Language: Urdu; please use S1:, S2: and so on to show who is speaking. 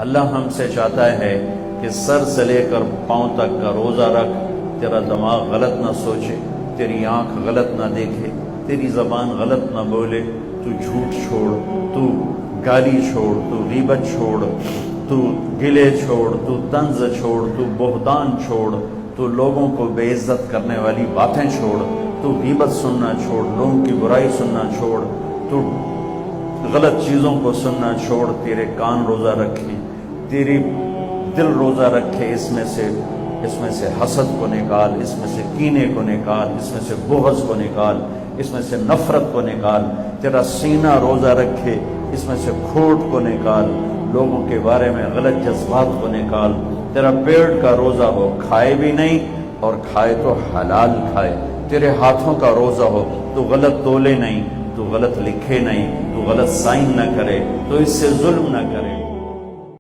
S1: اللہ ہم سے چاہتا ہے کہ سر سے لے کر پاؤں تک کا روزہ رکھ، تیرا دماغ غلط نہ سوچے، تیری آنکھ غلط نہ دیکھے، تیری زبان غلط نہ بولے، تو جھوٹ چھوڑ، تو گالی چھوڑ، تو غیبت چھوڑ، تو گلے چھوڑ، تو طنز چھوڑ، تو بہتان چھوڑ، تو لوگوں کو بے عزت کرنے والی باتیں چھوڑ، تو غیبت سننا چھوڑ، لوگوں کی برائی سننا چھوڑ، تو غلط چیزوں کو سننا چھوڑ، تیرے کان روزہ رکھے، تیری دل روزہ رکھے، اس میں سے حسد کو نکال، اس میں سے کینے کو نکال، اس میں سے بغض کو نکال، اس میں سے نفرت کو نکال، تیرا سینہ روزہ رکھے، اس میں سے کھوٹ کو نکال، لوگوں کے بارے میں غلط جذبات کو نکال، تیرا پیٹ کا روزہ ہو، کھائے بھی نہیں اور کھائے تو حلال کھائے، تیرے ہاتھوں کا روزہ ہو، تو غلط تولے نہیں، تو غلط لکھے نہیں، تو غلط سائن نہ کرے، تو اس سے ظلم نہ کرے۔